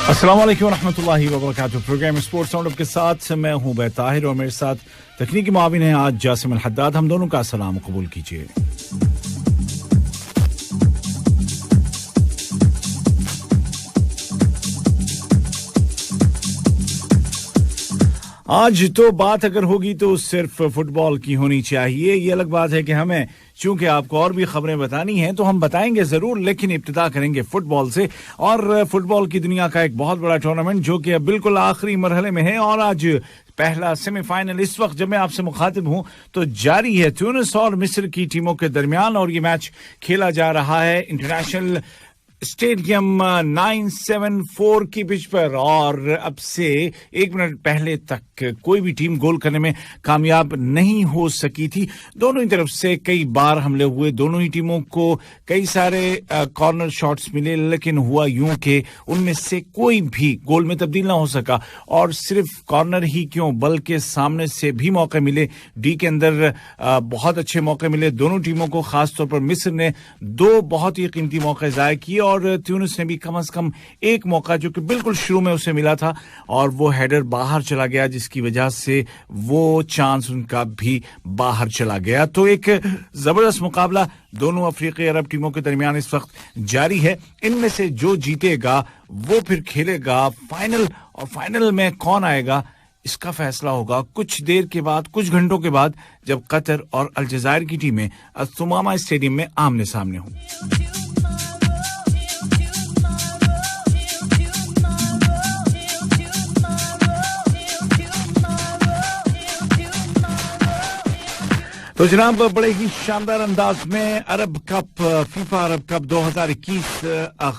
अस्सलाम वालेकुम रहमतुल्लाहि व बरकातहू। प्रोग्राम स्पोर्ट्स राउंडअप के साथ मैं हूं बैताहिर और मेरे साथ तकनीकी मुआविन हैं आज जासिम अल हद्दाद। हम दोनों का सलाम कबूल कीजिए। आज तो बात अगर होगी तो सिर्फ फुटबॉल की होनी चाहिए। ये अलग बात है कि हमें चूंकि आपको और भी खबरें बतानी हैं तो हम बताएंगे जरूर, लेकिन इब्तिदा करेंगे फुटबॉल से। और फुटबॉल की दुनिया का एक बहुत बड़ा टूर्नामेंट जो कि बिल्कुल आखिरी मरहले में है और आज पहला सेमीफाइनल इस वक्त जब मैं आपसे मुखातिब हूं तो जारी है ट्यूनिस और मिस्र की टीमों के दरमियान और ये मैच खेला जा रहा है इंटरनेशनल स्टेडियम 974 की पिच पर। और अब से 1 मिनट पहले तक कोई भी टीम गोल करने में कामयाब नहीं हो सकी थी। दोनों ही तरफ से कई बार हमले हुए, दोनों ही टीमों को कई सारे कॉर्नर शॉट्स मिले, लेकिन हुआ यूं कि उनमें से कोई भी गोल में तब्दील ना हो सका। और सिर्फ कॉर्नर ही क्यों बल्कि सामने से भी मौके मिले, डी के अंदर बहुत अच्छे मौके मिले दोनों टीमों को। खासतौर पर मिस्र ने 2 बहुत ही कीमती मौके ज़ाया किए और ट्यूनिस ने भी कम से कम एक मौका जो कि बिल्कुल शुरू में उसे मिला था और वो हेडर बाहर चला गया, जिसकी वजह से वो चांस उनका भी बाहर चला गया। तो एक जबरदस्त मुकाबला दोनों अफ्रीकी अरब टीमों के दरमियान इस वक्त जारी है। इनमें से जो जीतेगा वो फिर खेलेगा फाइनल, और फाइनल में कौन आएगा इसका फैसला होगा कुछ देर के बाद, कुछ घंटों के बाद, जब कतर और अलजजायर की टीमें असुमामा स्टेडियम में आमने सामने हों। तो जनाब बड़े ही शानदार अंदाज में अरब कप, फीफा अरब कप 2021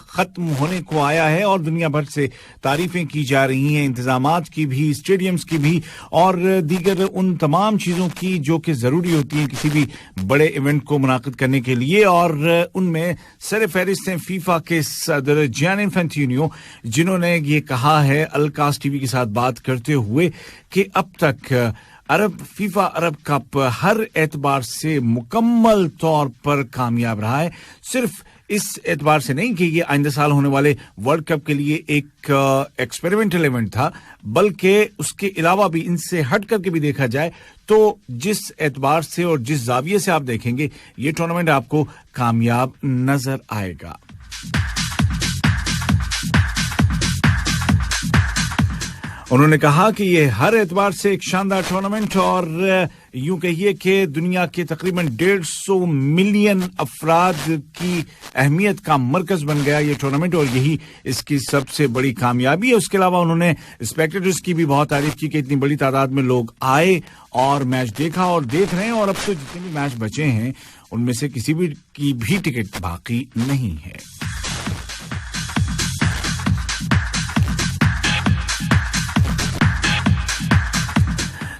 खत्म होने को आया है और दुनिया भर से तारीफें की जा रही हैं, इंतजामात की भी, स्टेडियम्स की भी और दीगर उन तमाम चीजों की जो कि जरूरी होती हैं किसी भी बड़े इवेंट को मुनाकिद करने के लिए। और उनमें सर फहरिस्त हैं फीफा के सदर जियानी इन्फैंटिनो, जिन्होंने ये कहा है अलकास टीवी के साथ बात करते हुए कि अब तक फीफा अरब कप हर एतबार से मुकम्मल तौर पर कामयाब रहा है। सिर्फ इस एतबार से नहीं कि ये आइंदा साल होने वाले वर्ल्ड कप के लिए एक एक्सपेरिमेंटल इवेंट था, बल्कि उसके अलावा भी इनसे हट करके भी देखा जाए तो जिस एतबार से और जिस जाविये से आप देखेंगे ये टूर्नामेंट आपको कामयाब नजर आएगा। उन्होंने कहा कि ये हर एतबार से एक शानदार टूर्नामेंट और यूं कहिए कि दुनिया के तकरीबन 150 मिलियन अफराद की अहमियत का मरकज बन गया ये टूर्नामेंट और यही इसकी सबसे बड़ी कामयाबी है। उसके अलावा उन्होंने स्पेक्टेटर्स की भी बहुत तारीफ की कि इतनी बड़ी तादाद में लोग आए और मैच देखा और देख रहे हैं और अब तो जितने भी मैच बचे हैं उनमें से किसी भी की भी टिकट बाकी नहीं है।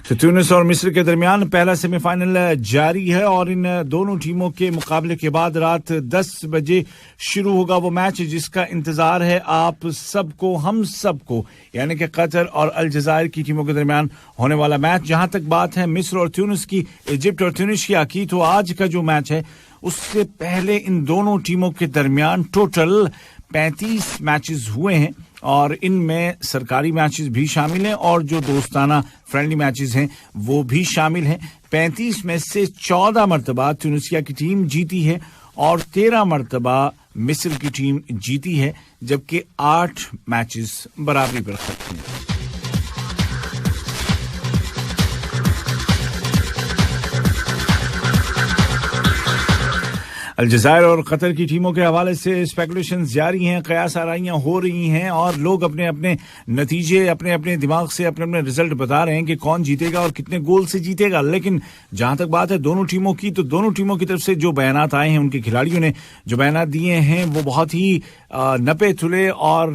तो ट्यूनिस और मिस्र के दरमियान पहला सेमीफाइनल जारी है और इन दोनों टीमों के मुकाबले के बाद रात 10 बजे शुरू होगा वो मैच जिसका इंतजार है आप सबको, हम सबको, यानी कि कतर और अलजजायर की टीमों के दरमियान होने वाला मैच। जहां तक बात है मिस्र और ट्यूनिस की, इजिप्ट और ट्यूनीशिया की, तो आज का जो मैच है उससे पहले इन दोनों टीमों के दरमियान टोटल 35 मैचेस हुए हैं और इनमें सरकारी मैचेस भी शामिल हैं और जो दोस्ताना फ्रेंडली मैचेस हैं वो भी शामिल हैं। 35 में से 14 मरतबा ट्यूनीशिया की टीम जीती है और 13 मरतबा मिस्र की टीम जीती है, जबकि 8 मैचेस बराबरी पर खत्म हैं। अलजजायर और कतर की टीमों के हवाले से स्पेकुलेशंस जारी हैं, कयास आराइयां हो रही हैं और लोग अपने अपने नतीजे, अपने अपने दिमाग से अपने अपने रिजल्ट बता रहे हैं कि कौन जीतेगा और कितने गोल से जीतेगा। लेकिन जहां तक बात है दोनों टीमों की, तो दोनों टीमों की तरफ से जो बयानात आए हैं, उनके खिलाड़ियों ने जो बयानात दिए हैं वो बहुत ही नपे तुले और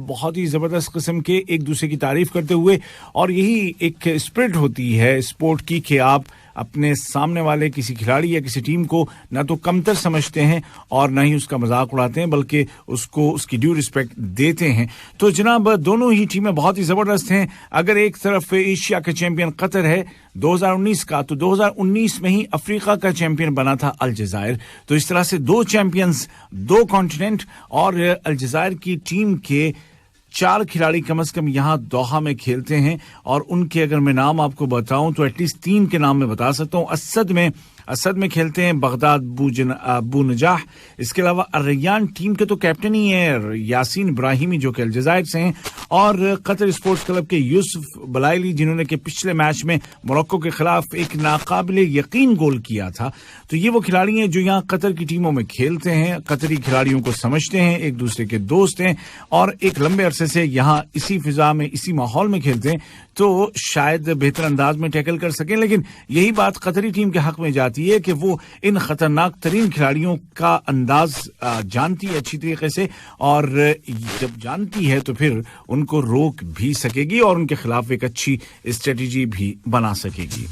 बहुत ही जबरदस्त किस्म के, एक दूसरे की तारीफ करते हुए। और यही एक स्पिरिट होती है स्पोर्ट की कि आप अपने सामने वाले किसी खिलाड़ी या किसी टीम को ना तो कमतर समझते हैं और ना ही उसका मजाक उड़ाते हैं, बल्कि उसको उसकी ड्यू रिस्पेक्ट देते हैं। तो जनाब दोनों ही टीमें बहुत ही जबरदस्त हैं। अगर एक तरफ एशिया का चैंपियन कतर है 2019 का, तो 2019 में ही अफ्रीका का चैंपियन बना था अलजजायर। तो इस तरह से 2 चैंपियंस, 2 कॉन्टिनेंट, और अलजजायर की टीम के 4 खिलाड़ी कम से कम यहाँ दोहा में खेलते हैं और उनके अगर मैं नाम आपको बताऊं तो एटलीस्ट 3 के नाम मैं बता सकता हूं। असद में खेलते हैं बगदाद अबू नजाह। इसके अलावा अर्रयान टीम के तो कैप्टन ही है यासीन इब्राहिमी जो कि अलजायर से हैं, और कतर स्पोर्ट्स क्लब के यूसुफ बलाइली जिन्होंने के पिछले मैच में मोरक्को के खिलाफ एक नाकाबिले यकीन गोल किया था। तो ये वो खिलाड़ी हैं जो यहाँ कतर की टीमों में खेलते हैं, कतरी खिलाड़ियों को समझते हैं, एक दूसरे के दोस्त हैं और एक लंबे अरसे से यहाँ इसी फिजा में इसी माहौल में खेलते हैं, तो शायद बेहतर अंदाज में टैकल कर सकें। लेकिन यही बात कतरी टीम के हक में जाती है कि वो इन खतरनाक तरीन खिलाड़ियों का अंदाज जानती है अच्छी तरीके से, और जब जानती है तो फिर उनको रोक भी सकेगी और उनके खिलाफ एक अच्छी स्ट्रेटेजी भी बना सकेगी।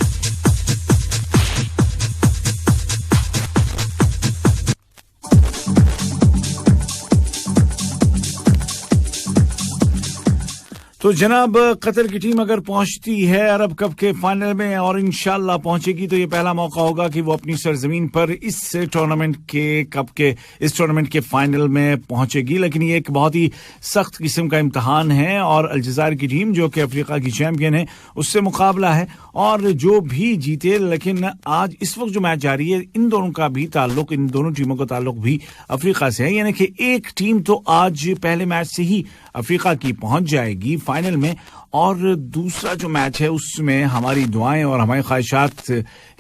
तो जनाब कतर की टीम अगर पहुंचती है अरब कप के फाइनल में और इंशाल्लाह पहुंचेगी तो ये पहला मौका होगा कि वो अपनी सरजमीन पर इस टूर्नामेंट के फाइनल में पहुंचेगी। लेकिन ये एक बहुत ही सख्त किस्म का इम्तिहान है और अलजायर की टीम जो कि अफ्रीका की चैंपियन है उससे मुकाबला है और जो भी जीते। लेकिन आज इस वक्त जो मैच जारी है इन दोनों टीमों का ताल्लुक भी अफ्रीका से है, यानी कि एक टीम तो आज पहले मैच से ही अफ्रीका की पहुंच जाएगी फाइनल में और दूसरा जो मैच है उसमें हमारी दुआएं और हमारी ख्वाहिशात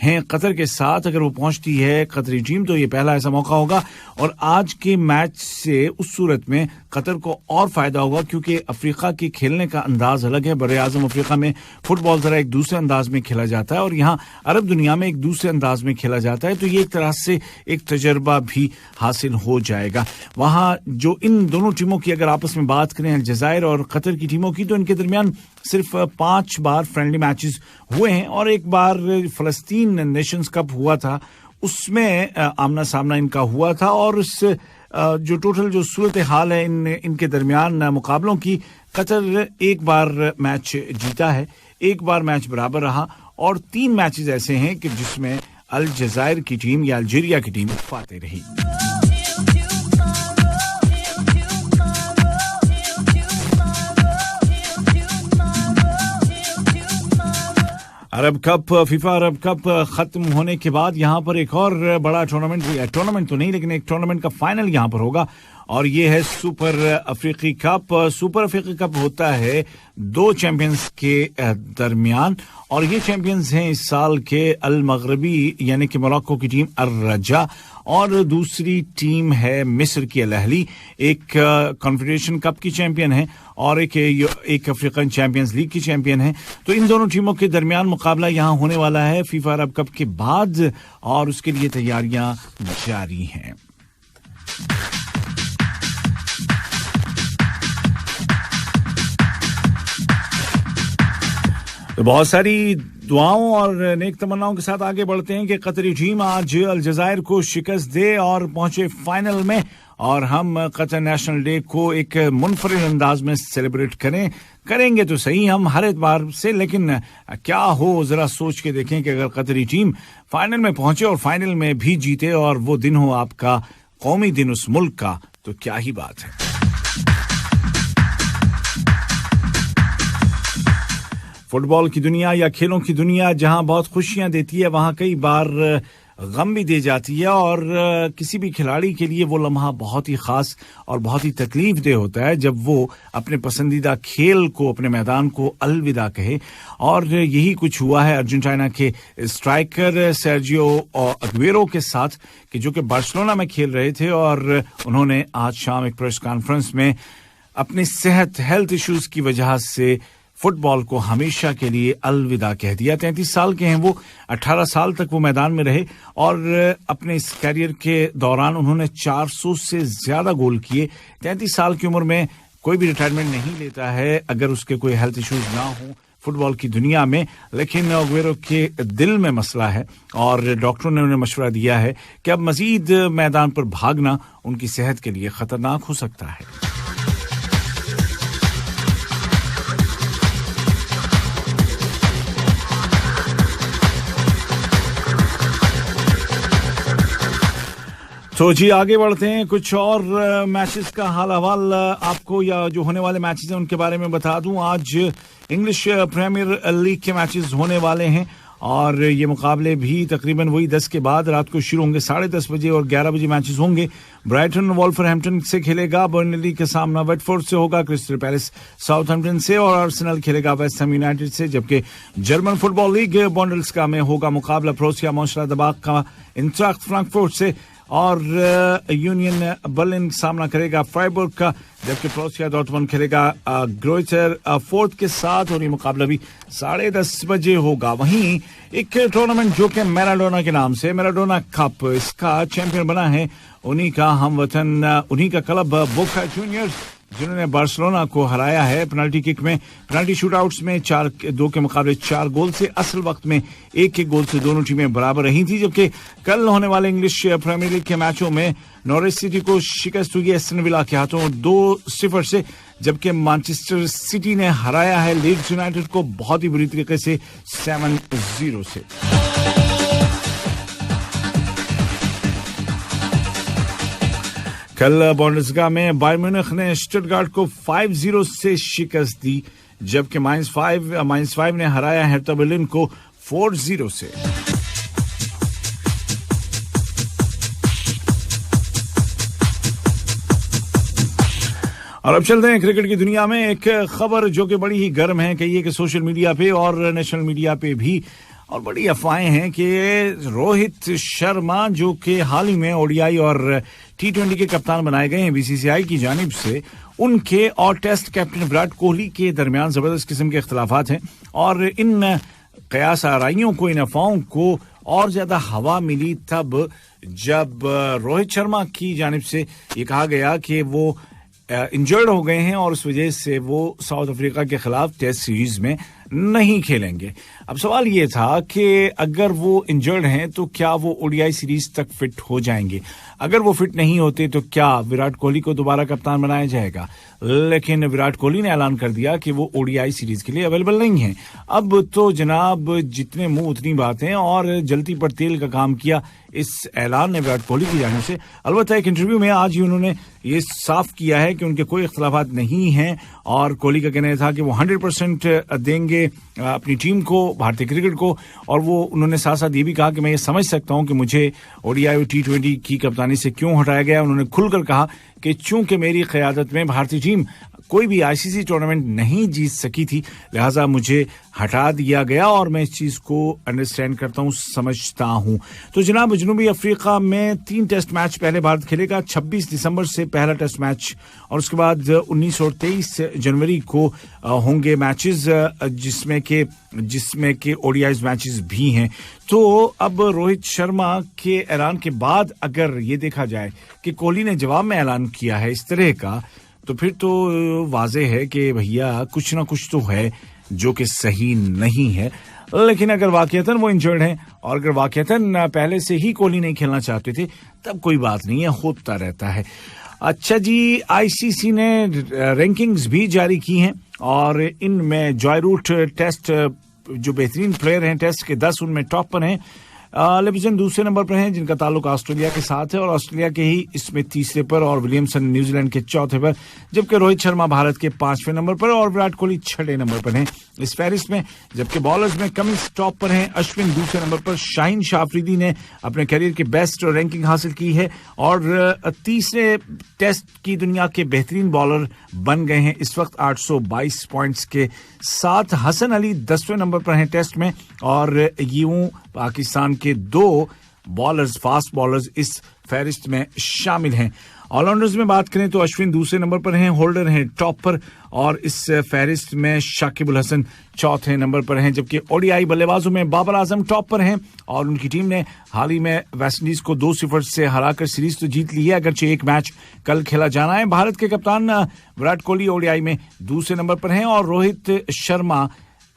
हैं कतर के साथ। अगर वो पहुंचती है कतरी टीम तो ये पहला ऐसा मौका होगा और आज के मैच से उस सूरत में कतर को और फायदा होगा क्योंकि अफ्रीका के खेलने का अंदाज अलग है। बड़े आजम अफ्रीका में फुटबॉल जरा एक दूसरे अंदाज में खेला जाता है और यहाँ अरब दुनिया में एक दूसरे अंदाज में खेला जाता है, तो ये एक तरह से एक तजर्बा भी हासिल हो जाएगा। वहाँ जो इन दोनों टीमों की अगर आपस में बात करें अलजायर और कतर की टीमों की, तो इनके दरमियान सिर्फ 5 बार फ्रेंडली मैचेस हुए हैं और एक बार फलस्तीन नेशंस कप हुआ था, उसमें आमना सामना इनका हुआ था। और उस जो टोटल जो सूरत हाल है इनके दरमियान मुकाबलों की, कतर एक बार मैच जीता है, एक बार मैच बराबर रहा और 3 मैचेस ऐसे हैं कि जिसमें अलजायर की टीम या अल्जीरिया की टीम फाते रही। फीफा अरब कप खत्म होने के बाद यहाँ पर एक और बड़ा टूर्नामेंट तो नहीं लेकिन एक टूर्नामेंट का फाइनल यहाँ पर होगा और ये है सुपर अफ्रीकी कप। सुपर अफ्रीकी कप होता है 2 चैंपियंस के दरमियान और ये चैंपियंस हैं इस साल के अल मगरबी यानी कि मोरक्को की टीम अर-रजा और दूसरी टीम है मिस्र की अल अहली, एक कॉन्फेडरेशन कप की चैंपियन है और एक अफ्रीकन चैंपियंस लीग की चैंपियन है। तो इन दोनों टीमों के दरमियान मुकाबला यहाँ होने वाला है फीफा अरब कप के बाद और उसके लिए तैयारियां जारी हैं। तो बहुत सारी दुआओं और नेक तमन्नाओं के साथ आगे बढ़ते हैं कि कतरी टीम आज अलजायर को शिकस्त दे और पहुंचे फाइनल में और हम कतर नेशनल डे को एक मुनफरिद अंदाज में सेलिब्रेट करेंगे तो सही हम हर एतबार से, लेकिन क्या हो जरा सोच के देखें कि अगर कतरी टीम फाइनल में पहुंचे और फाइनल में भी जीते और वो दिन हो आपका कौमी दिन उस मुल्क का, तो क्या ही बात है। फुटबॉल की दुनिया या खेलों की दुनिया जहां बहुत खुशियां देती है वहां कई बार गम भी दे जाती है और किसी भी खिलाड़ी के लिए वो लम्हा बहुत ही खास और बहुत ही तकलीफ दे होता है जब वो अपने पसंदीदा खेल को, अपने मैदान को अलविदा कहे। और यही कुछ हुआ है अर्जेंटीना के स्ट्राइकर सर्जियो अग्वेरो के साथ कि जो कि बार्सिलोना में खेल रहे थे और उन्होंने आज शाम एक प्रेस कॉन्फ्रेंस में अपने हेल्थ इश्यूज की वजह से फुटबॉल को हमेशा के लिए अलविदा कह दिया। 33 साल के हैं वो, 18 साल तक वो मैदान में रहे और अपने इस करियर के दौरान उन्होंने 400 से ज्यादा गोल किए। 33 साल की उम्र में कोई भी रिटायरमेंट नहीं लेता है अगर उसके कोई हेल्थ इश्यूज ना हो फुटबॉल की दुनिया में, लेकिन अग्वेरो के दिल में मसला है और डॉक्टरों ने उन्हें मशवरा दिया है कि अब मजीद मैदान पर भागना उनकी सेहत के लिए खतरनाक हो सकता है। तो जी आगे बढ़ते हैं, कुछ और मैचेस का हाल हवाल आपको या जो होने वाले मैचेस हैं उनके बारे में बता दूं। आज इंग्लिश प्रीमियर लीग के मैचेस होने वाले हैं और ये मुकाबले भी तकरीबन वही 10 के बाद रात को शुरू होंगे, 10:30 बजे और 11 बजे मैचेस होंगे। ब्राइटन वॉल्वरहैम्पटन से खेलेगा, बर्नली का सामना वेटफोर्ड से होगा, क्रिस्टल पैलेस साउथहैम्पटन से और आर्सेनल खेलेगा वेस्ट हैम यूनाइटेड से। जबकि जर्मन फुटबॉल लीग बुंडेसलिगा में होगा मुकाबला प्रोसिया मॉन्शनलाबाख का इंट्रैक्ट फ्रैंकफर्ट से और यूनियन बर्लिन सामना करेगा फ्राइबर्ग का, जबकि प्रोसिया डॉर्टमुंड खेलेगा ग्रोइटर फोर्थ के साथ और ये मुकाबला भी 10:30 बजे होगा। वहीं एक टूर्नामेंट जो कि मैराडोना के नाम से मैराडोना कप, इसका चैंपियन बना है उन्हीं का हमवतन, उन्हीं का क्लब बोका जूनियर्स, जिन्होंने बार्सिलोना को हराया है पेनल्टी किक में, पेनल्टी शूटआउट्स में 4-2 के मुकाबले 4 गोल से। असल वक्त में 1-1 गोल से दोनों टीमें बराबर रही थी। जबकि कल होने वाले इंग्लिश प्रीमियर लीग के मैचों में नॉरिच सिटी को शिकस्त हुई एस्टन विला के हाथों 2-0 से, जबकि मैनचेस्टर सिटी ने हराया है लीड्स यूनाइटेड को बहुत ही बुरी तरीके से 7-0 से। कल बुंडेसलिगा में बायर म्यूनिख ने स्टटगार्ट को 5-0 से शिकस्त दी, जबकि -5 ने हराया हर्था बर्लिन को 4-0 से। और अब चलते हैं क्रिकेट की दुनिया में। एक खबर जो कि बड़ी ही गर्म है, कहिए कि सोशल मीडिया पे और नेशनल मीडिया पे भी, और बड़ी अफवाहें हैं कि रोहित शर्मा जो कि हाल ही में ओडीआई और T20 के कप्तान बनाए गए हैं बीसीसीआई की जानिब से, उनके और टेस्ट कैप्टन विराट कोहली के दरमियान जबरदस्त किस्म के इख्तलाफात हैं और इन कयास आराइयों को, इन अफवाहों को और ज्यादा हवा मिली तब जब रोहित शर्मा की जानिब से ये कहा गया कि वो इंजर्ड हो गए हैं और उस वजह से वो साउथ अफ्रीका के खिलाफ टेस्ट सीरीज में नहीं खेलेंगे। अब सवाल ये था कि अगर वो इंजर्ड हैं तो क्या वो ओडीआई सीरीज तक फिट हो जाएंगे? अगर वो फिट नहीं होते तो क्या विराट कोहली को दोबारा कप्तान बनाया जाएगा? लेकिन विराट कोहली ने ऐलान कर दिया कि वो ओडीआई सीरीज के लिए अवेलेबल नहीं है। अब तो जनाब जितने मुंह उतनी बातें, और जल्दी पर तेल का काम किया इस ऐलान ने विराट कोहली की जानिब से। अलबत्ता एक इंटरव्यू में आज ही उन्होंने ये साफ किया है कि उनके कोई इख्तलाफात नहीं हैं और कोहली का कहना था कि वो 100% देंगे अपनी टीम को, भारतीय क्रिकेट को। और वो उन्होंने साथ साथ ये भी कहा कि मैं ये समझ सकता हूं कि मुझे ओडीआई और T20 की कप्तानी से क्यों हटाया गया। उन्होंने खुलकर कहा कि चूंकि मेरी क़यादत में भारतीय टीम कोई भी आईसीसी टूर्नामेंट नहीं जीत सकी थी, लिहाजा मुझे हटा दिया गया और मैं इस चीज को अंडरस्टैंड करता हूं, समझता हूं। तो जनाब जनूबी अफ्रीका में 3 टेस्ट मैच पहले भारत खेलेगा। 26 दिसंबर से पहला टेस्ट मैच और उसके बाद 19 और 23 जनवरी को होंगे मैचेस, जिसमें के ओडीआई मैचेस भी हैं। तो अब रोहित शर्मा के ऐलान के बाद अगर ये देखा जाए कि कोहली ने जवाब में ऐलान किया है इस तरह का, तो फिर तो वाजे है कि भैया कुछ ना कुछ तो है जो कि सही नहीं है। लेकिन अगर वाकईतन वो इंजर्ड हैं और अगर वाकईतन पहले से ही कोहली नहीं खेलना चाहते थे, तब कोई बात नहीं है, होता रहता है। अच्छा जी, आईसीसी ने रैंकिंग्स भी जारी की हैं और इनमें जॉय रूट टेस्ट जो बेहतरीन प्लेयर हैं टेस्ट के 10, उनमें टॉप पर हैं। लिविंगस्टन दूसरे नंबर पर हैं जिनका ताल्लुक ऑस्ट्रेलिया के साथ है और ऑस्ट्रेलिया के ही इसमें तीसरे पर, और विलियमसन न्यूजीलैंड के चौथे पर, जबकि रोहित शर्मा भारत के 5वें नंबर पर और विराट कोहली 6वें नंबर पर हैं इस फहरिस्त में। जबकि बॉलर्स में कमिंस टॉप पर हैं, अश्विन दूसरे नंबर पर, शाहीन शाफरीदी ने अपने करियर की बेस्ट रैंकिंग हासिल की है और तीसरे टेस्ट की दुनिया के बेहतरीन बॉलर बन गए हैं इस वक्त 822 पॉइंट्स के साथ। हसन अली 10वें नंबर पर हैं टेस्ट में और यूं पाकिस्तान के 2 बॉलर्स, फास्ट बॉलर्स इस फहरिस्त में शामिल हैं। ऑलराउंडर्स में बात करें तो अश्विन दूसरे नंबर पर हैं, होल्डर हैं टॉप पर और इस फहरिस्त में शाकिब अल हसन चौथे नंबर पर हैं। जबकि ओडीआई बल्लेबाजों में बाबर आजम टॉप पर हैं और उनकी टीम ने हाल ही में वेस्टइंडीज को 2-0 से हराकर सीरीज तो जीत ली है, अगरचे एक मैच कल खेला जाना है। भारत के कप्तान विराट कोहली ओडीआई में दूसरे नंबर पर हैं और रोहित शर्मा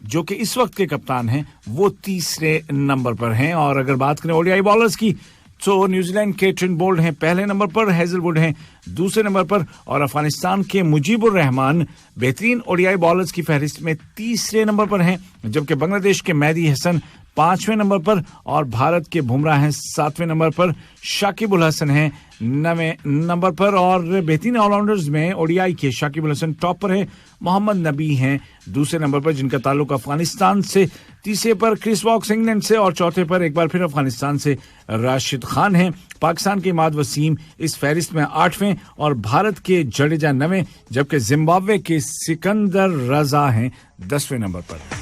जो कि इस वक्त के कप्तान हैं वो तीसरे नंबर पर हैं। और अगर बात करें ओडीआई बॉलर्स की तो न्यूजीलैंड के ट्रेंट बोल्ट हैं पहले नंबर पर, हेजलवुड हैं दूसरे नंबर पर और अफगानिस्तान के मुजीबुर रहमान बेहतरीन ओडीआई बॉलर्स की फहरिस्त में तीसरे नंबर पर हैं। जबकि बांग्लादेश के मेहदी हसन 5वें नंबर पर और भारत के बुमराह हैं 7वें नंबर पर, शाकिब उल हसन हैं 9वें नंबर पर और बेहतरीन ऑलराउंडर्स में ओडीआई के शाकिब उल हसन टॉप पर है, मोहम्मद नबी हैं दूसरे नंबर पर जिनका ताल्लुक अफगानिस्तान से, तीसरे पर क्रिस वॉक्स इंग्लैंड से और चौथे पर एक बार फिर अफगानिस्तान से राशिद खान हैं। पाकिस्तान के इमाद वसीम इस फहरिस्त में 8वें और भारत के जडेजा 9वें, जबकि जिम्बाब्वे के सिकंदर रजा हैं 10वें नंबर पर।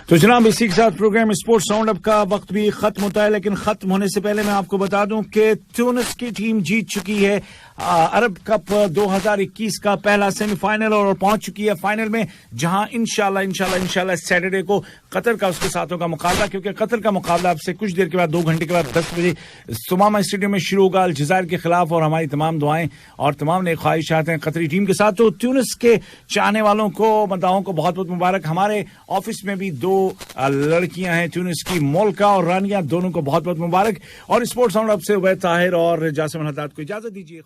तो जनाब इसी के साथ प्रोग्राम स्पोर्ट्स राउंड अप का वक्त भी खत्म होता है, लेकिन खत्म होने से पहले मैं आपको बता दूं कि ट्यूनिस की टीम जीत चुकी है अरब कप 2021 का पहला सेमीफाइनल और पहुंच चुकी है फाइनल में, जहां इंशाल्लाह सैटरडे को कतर का उसके साथ होगा मुकाबला, क्योंकि कतर का मुकाबला अब से कुछ देर के बाद 2 घंटे के बाद 10 बजे सुमामा स्टेडियम में शुरू होगा अलजायर के खिलाफ। और हमारी तमाम दुआएं और तमाम नेक ख्वाहिशात हैं कतरी टीम के साथ। तो ट्यूनिस के चाहने वालों को, मदाओं को बहुत बहुत मुबारक। हमारे ऑफिस में भी 2 लड़कियां हैं ट्यूनिस की, मोल्का और रानिया, दोनों को बहुत बहुत मुबारक। और स्पोर्ट्स राउंड अप से उबैद ताहिर और जासिम हद्दाद को इजाजत दीजिए।